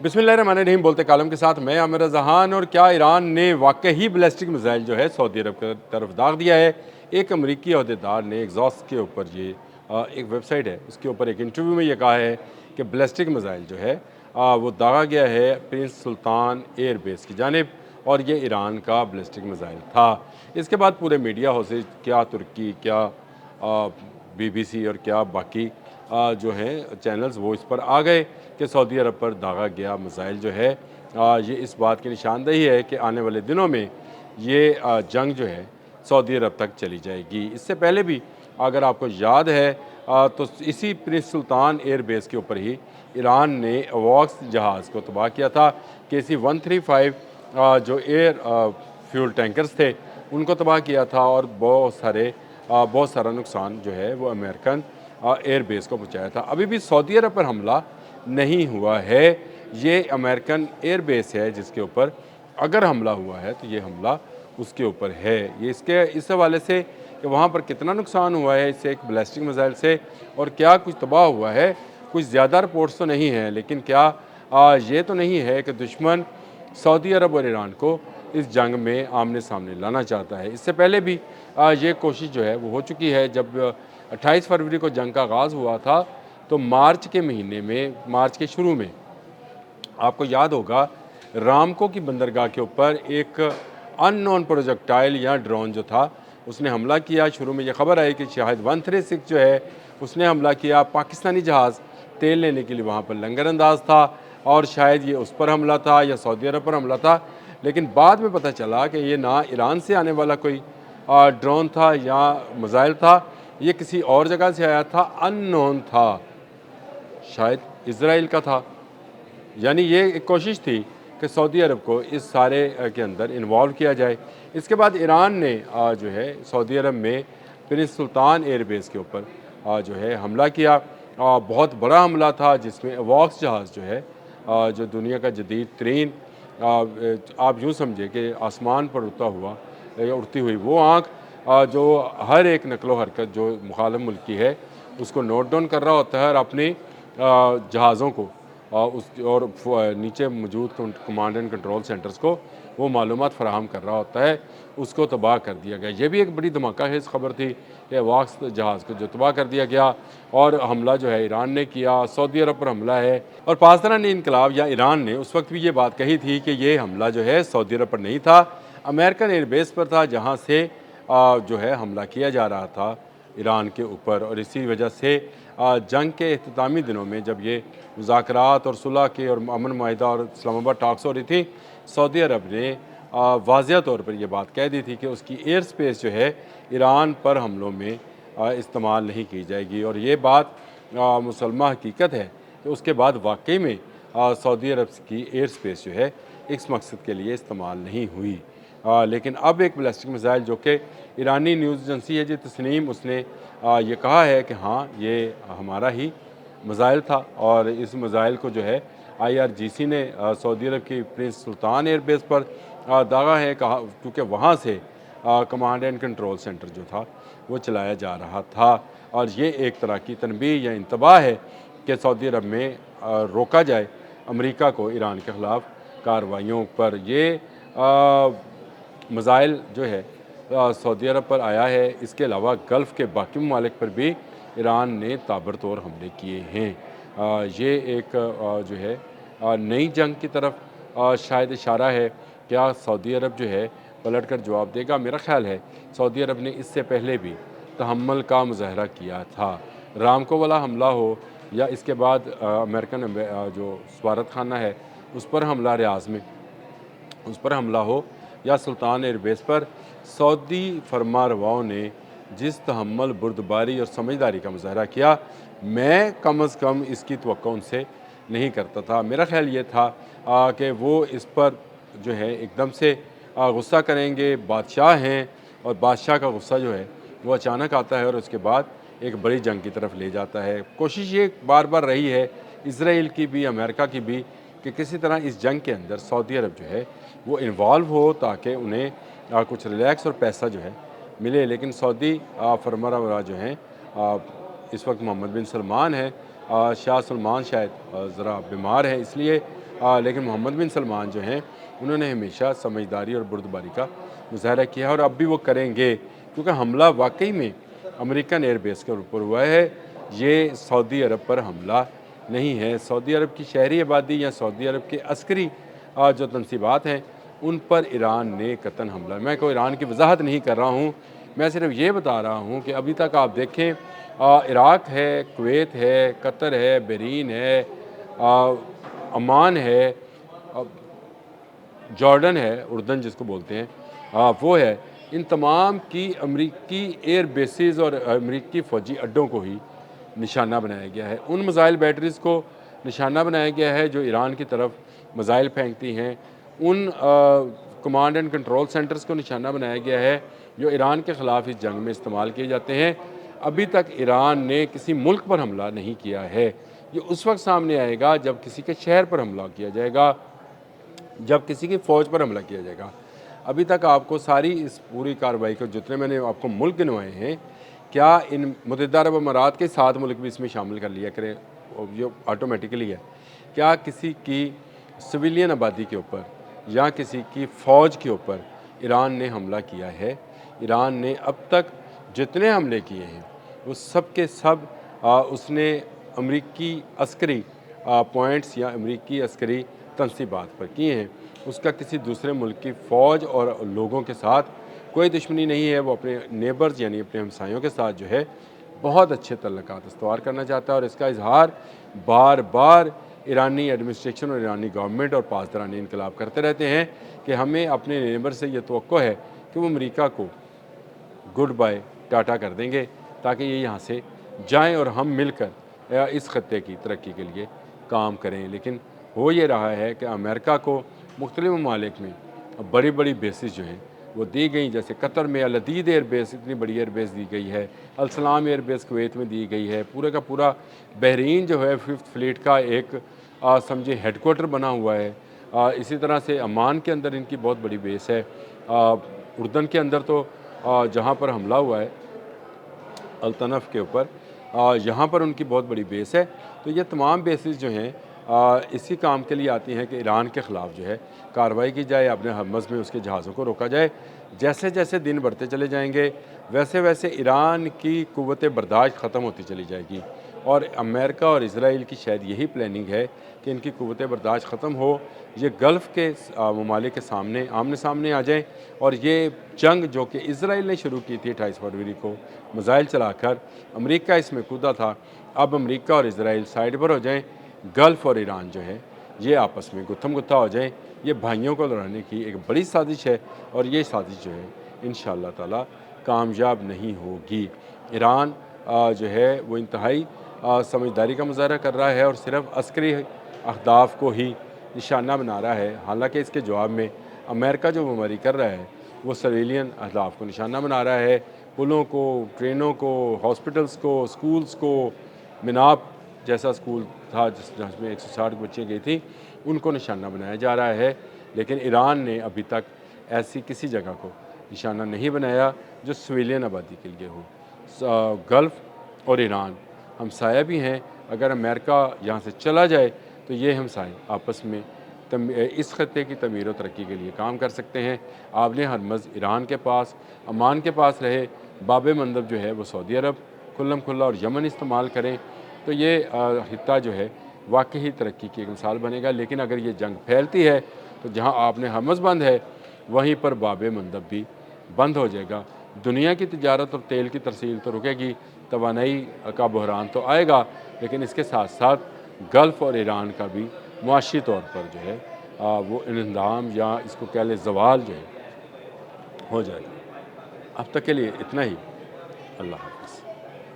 बिस्मिल्लाहिर्रहमानिर्रहीम बोलते कालम के साथ मैं आमिर जहान। और क्या ईरान ने वाकई बैलिस्टिक मिसाइल जो है सऊदी अरब की तरफ दाग दिया है। एक अमरीकी अहदेदार ने एग्जॉस्ट के ऊपर ये एक वेबसाइट है उसके ऊपर एक इंटरव्यू में ये कहा है कि बैलिस्टिक मिसाइल जो है वो दागा गया है प्रिंस सुल्तान एयरबेस की जानिब और ये ईरान का बैलिस्टिक मिसाइल था। इसके बाद पूरे मीडिया हाउसेज क्या तुर्की क्या बीबीसी और क्या बाकी जो हैं चैनल्स वो इस पर आ गए कि सऊदी अरब पर दागा गया मिसाइल जो है ये इस बात की निशानदेही है कि आने वाले दिनों में ये जंग जो है सऊदी अरब तक चली जाएगी। इससे पहले भी अगर आपको याद है तो इसी प्रिंस सुल्तान एयरबेस के ऊपर ही ईरान ने वॉक्स जहाज़ को तबाह किया था। KC-135 जो एयर फ्यूल टैंकर्स थे उनको तबाह किया था और बहुत सारा नुकसान जो है वो अमेरिकन एयरबेस को पहुंचाया था। अभी भी सऊदी अरब पर हमला नहीं हुआ है। ये अमेरिकन एयरबेस है जिसके ऊपर अगर हमला हुआ है तो ये हमला उसके ऊपर है। ये इस हवाले से कि वहाँ पर कितना नुकसान हुआ है इससे एक बैलिस्टिक मिसाइल से और क्या कुछ तबाह हुआ है, कुछ ज़्यादा रिपोर्ट्स तो नहीं है। लेकिन क्या ये तो नहीं है कि दुश्मन सऊदी अरब और ईरान को इस जंग में आमने सामने लाना चाहता है। इससे पहले भी ये कोशिश जो है वो हो चुकी है। जब 28 फरवरी को जंग का आगाज़ हुआ था तो मार्च के महीने में, मार्च के शुरू में आपको याद होगा रामको की बंदरगाह के ऊपर एक अननोन प्रोजेक्टाइल या ड्रोन जो था उसने हमला किया। शुरू में ये खबर आई कि शायद 136 जो है उसने हमला किया। पाकिस्तानी जहाज़ तेल लेने के लिए वहाँ पर लंगर अंदाज था और शायद ये उस पर हमला था या सऊदी अरब पर हमला था। लेकिन बाद में पता चला कि ये ना ईरान से आने वाला कोई ड्रोन था या मिसाइल था, ये किसी और जगह से आया था, अननोन था, शायद इजराइल का था। यानी ये एक कोशिश थी कि सऊदी अरब को इस सारे के अंदर इन्वॉल्व किया जाए। इसके बाद ईरान ने जो है सऊदी अरब में प्रिंस सुल्तान एयरबेस के ऊपर जो है हमला किया। बहुत बड़ा हमला था जिसमें वॉक्स जहाज़ जो है जो दुनिया का जदीद तरीन आप यूँ समझे कि आसमान पर उड़ता हुआ या उड़ती हुई वो आँख जो हर एक नकलो हरकत जो मुखालिफ मुल्क की है उसको नोट डाउन कर रहा होता है और अपनी जहाज़ों को नीचे मौजूद कमांड एंड कंट्रोल सेंटर्स को वो मालूमात फराहम कर रहा होता है, उसको तबाह कर दिया गया। ये भी एक बड़ी धमाका है इस खबर थी कि वॉक्स जहाज़ को जो तबाह कर दिया गया और हमला जो है ईरान ने किया, सऊदी अरब पर हमला है। और पाकिस्तानी इनकलाब या ईरान ने उस वक्त भी ये बात कही थी कि ये हमला जो है सऊदी अरब पर नहीं था, अमेरिकन एयरबेस पर था जहाँ से जो है हमला किया जा रहा था ईरान के ऊपर। और इसी वजह से जंग के अख्तामी दिनों में जब ये मुज़ाकरात और सुलह के और अमन माहिदा और इस्लामाबाद टॉक्स हो रही थी, सऊदी अरब ने वाज़िया तौर पर यह बात कह दी थी कि उसकी एयर स्पेस जो है ईरान पर हमलों में इस्तेमाल नहीं की जाएगी। और ये बात मुसलमा हकीकत है कि उसके बाद वाकई में सऊदी अरब की एयर स्पेस जो है इस मकसद के लिए इस्तेमाल नहीं हुई। लेकिन अब एक बैलिस्टिक मिसाइल जो कि ईरानी न्यूज़ एजेंसी है जी तस्नीम, उसने ये कहा है कि हाँ ये हमारा ही मिसाइल था। और इस मिसाइल को जो है IRGC ने सऊदी अरब की प्रिंस सुल्तान एयरबेस पर दागा है, कहा क्योंकि वहाँ से कमांड एंड कंट्रोल सेंटर जो था वो चलाया जा रहा था। और ये एक तरह की तनबीह या इंतबाह है कि सऊदी अरब में रोका जाए अमेरिका को ईरान के ख़िलाफ़ कार्रवाइयों पर। ये मिसाइल जो है सऊदी अरब पर आया है। इसके अलावा गल्फ़ के बाकी ममालिक पर भी ईरान ने ताबड़तोड़ हमले किए हैं। ये एक जो है नई जंग की तरफ शायद इशारा है। क्या सऊदी अरब जो है पलट कर जवाब देगा? मेरा ख़्याल है सऊदी अरब ने इससे पहले भी तहम्मुल का मुज़ाहरा किया था। रामको वाला हमला हो या इसके बाद अमेरिकन जो सफारत खाना है उस पर हमला, रियाज़ में उस पर हमला हो या सुल्तान एयरबेस पर, सऊदी फरमारवाओं ने जिस तहम्मुल, बुर्दबारी और समझदारी का मुज़ाहरा किया, मैं कम अज़ कम इसकी तवक्को उनसे नहीं करता था। मेरा ख़्याल ये था कि वो इस पर जो है एकदम से गुस्सा करेंगे। बादशाह हैं और बादशाह का गुस्सा जो है वो अचानक आता है और उसके बाद एक बड़ी जंग की तरफ ले जाता है। कोशिश ये बार बार रही है इसराइल की भी, अमेरिका की भी, कि किसी तरह इस जंग के अंदर सऊदी अरब जो है वो इन्वॉल्व हो ताकि उन्हें कुछ रिलैक्स और पैसा जो है मिले। लेकिन सऊदी फरमानरवा जो हैं इस वक्त मोहम्मद बिन सलमान है, शाह सलमान शायद ज़रा बीमार है, इसलिए लेकिन मोहम्मद बिन सलमान जो हैं उन्होंने हमेशा समझदारी और बुर्दबारी का मुजाहरा किया और अब भी वो करेंगे, क्योंकि हमला वाकई में अमेरिकन एयरबेस के ऊपर हुआ है। ये सऊदी अरब पर हमला नहीं है। सऊदी अरब की शहरी आबादी या सऊदी अरब के अस्करी जो तनसीबात हैं उन पर ईरान ने कतन हमला, मैं कोई ईरान की वजाहत नहीं कर रहा हूँ, मैं सिर्फ ये बता रहा हूँ कि अभी तक आप देखें इराक़ है, कुवैत है, कतर है, बहरीन है, अमान है, जॉर्डन है, उर्दन जिसको बोलते हैं, वो है, इन तमाम की अमरीकी एयर बेसिस और अमरीकी फ़ौजी अड्डों को ही निशाना बनाया गया है। उन मिसाइल बैटरीज़ को निशाना बनाया गया है जो ईरान की तरफ मिसाइल फेंकती हैं। उन कमांड एंड कंट्रोल सेंटर्स को निशाना बनाया गया है जो ईरान के ख़िलाफ़ इस जंग में इस्तेमाल किए जाते हैं। अभी तक ईरान ने किसी मुल्क पर हमला नहीं किया है। ये उस वक्त सामने आएगा जब किसी के शहर पर हमला किया जाएगा, जब किसी की फ़ौज पर हमला किया जाएगा। अभी तक आपको सारी इस पूरी कार्रवाई को जितने मैंने आपको मुल्क गिनवाए हैं, क्या इन मुत्तहिदा अरब अमारात के 7 मुल्क भी इसमें शामिल कर लिया करें, जो ऑटोमेटिकली है, क्या किसी की सिविलियन आबादी के ऊपर या किसी की फ़ौज के ऊपर ईरान ने हमला किया है? ईरान ने अब तक जितने हमले किए हैं वो सब के सब उसने अमरीकी अस्करी पॉइंट्स या अमरीकी अस्करी तनसीबात पर किए हैं। उसका किसी दूसरे मुल्क की फ़ौज और लोगों के साथ कोई दुश्मनी नहीं है। वो अपने नेबर्स यानी अपने हमसायों के साथ जो है बहुत अच्छे तल्लुकात इस्तवार करना चाहता है और इसका इजहार बार बार ईरानी एडमिनिस्ट्रेशन और ईरानी गवर्नमेंट और पासदारानी इनकलाब करते रहते हैं कि हमें अपने नेबर से ये तवक्को है कि वो अमरीका को गुड बाय टाटा कर देंगे ताकि ये यहाँ से जाएं और हम मिलकर इस खत्ते की तरक्की के लिए काम करें। लेकिन हो ये रहा है कि अमेरिका को मुख्तलिफ ममालिक में बड़ी बड़ी बेसिस जो हैं वो दी गई, जैसे कतर में अल अदीद एयर बेस, इतनी बड़ी एयर बेस दी गई है। अल सलाम एयर बेस कुवैत में दी गई है। पूरे का पूरा बहरीन जो है 5th फ्लीट का एक समझे हेडक्वार्टर बना हुआ है। इसी तरह से अमान के अंदर इनकी बहुत बड़ी बेस है। उर्दन के अंदर तो जहाँ पर हमला हुआ है अल्तनफ़ के ऊपर, यहाँ पर उनकी बहुत बड़ी बेस है। तो ये तमाम बेसिस जो हैं इसी काम के लिए आती हैं कि ईरान के ख़िलाफ़ जो है कार्रवाई की जाए, अपने हरमज़ में उसके जहाज़ों को रोका जाए। जैसे जैसे दिन बढ़ते चले जाएंगे वैसे वैसे ईरान की क़ुव्वत बर्दाश्त ख़त्म होती चली जाएगी और अमेरिका और इज़राइल की शायद यही प्लानिंग है कि इनकी क़ुव्वत बर्दाश्त ख़त्म हो, ये गल्फ़ के ममालिक के सामने आमने सामने आ जाएँ और ये जंग जो कि इज़राइल ने शुरू की थी 28 फरवरी को मिसाइल चलाकर, अमेरिका इसमें कूदा था, अब अमेरिका और इज़राइल साइड पर हो जाएँ, गल्फ़ और ईरान जो है ये आपस में गुत्थम गुत्था हो जाएँ। ये भाइयों को लड़ाने की एक बड़ी साजिश है और ये साजिश जो है इंशाअल्लाह ताला कामयाब नहीं होगी। ईरान जो है वो इंतहाई समझदारी का मुज़ाहरा कर रहा है और सिर्फ अस्करी अहदाफ को ही निशाना बना रहा है। हालांकि इसके जवाब में अमेरिका जो बमबारी कर रहा है वो सिविलियन अहदाफ को निशाना बना रहा है। पुलों को, ट्रेनों को, हॉस्पिटल्स को, स्कूल्स को, मिनाब जैसा स्कूल था जिसमें 160 बच्चे गई थी, उनको निशाना बनाया जा रहा है। लेकिन ईरान ने अभी तक ऐसी किसी जगह को निशाना नहीं बनाया जो सिविलियन आबादी के लिए हो। गल्फ़ और ईरान हमसाया भी हैं। अगर अमेरिका यहाँ से चला जाए तो ये हमसाए आपस में इस खत्ते की तमीर और तरक्की के लिए काम कर सकते हैं। आपने हरमज़ ईरान के पास, अमान के पास रहे, बाब मंदब जो है वो सऊदी अरब खुल्लम खुल्ला और यमन इस्तेमाल करें तो ये खित्ता जो है वाकई तरक्की की एक मिसाल बनेगा। लेकिन अगर ये जंग फैलती है तो जहाँ आपने हरमज़ बंद है वहीं पर बाब मंदब भी बंद हो जाएगा। दुनिया की तिजारत और तेल की तरसील तो रुकेगी, तवानाई का बहरान तो आएगा, लेकिन इसके साथ साथ गल्फ़ और ईरान का भी मुआशी तौर पर जो है वो इंहदाम या इसको कह लें ज़वाल जो है हो जाएगा। अब तक के लिए इतना ही। अल्लाह हाफ़िज़।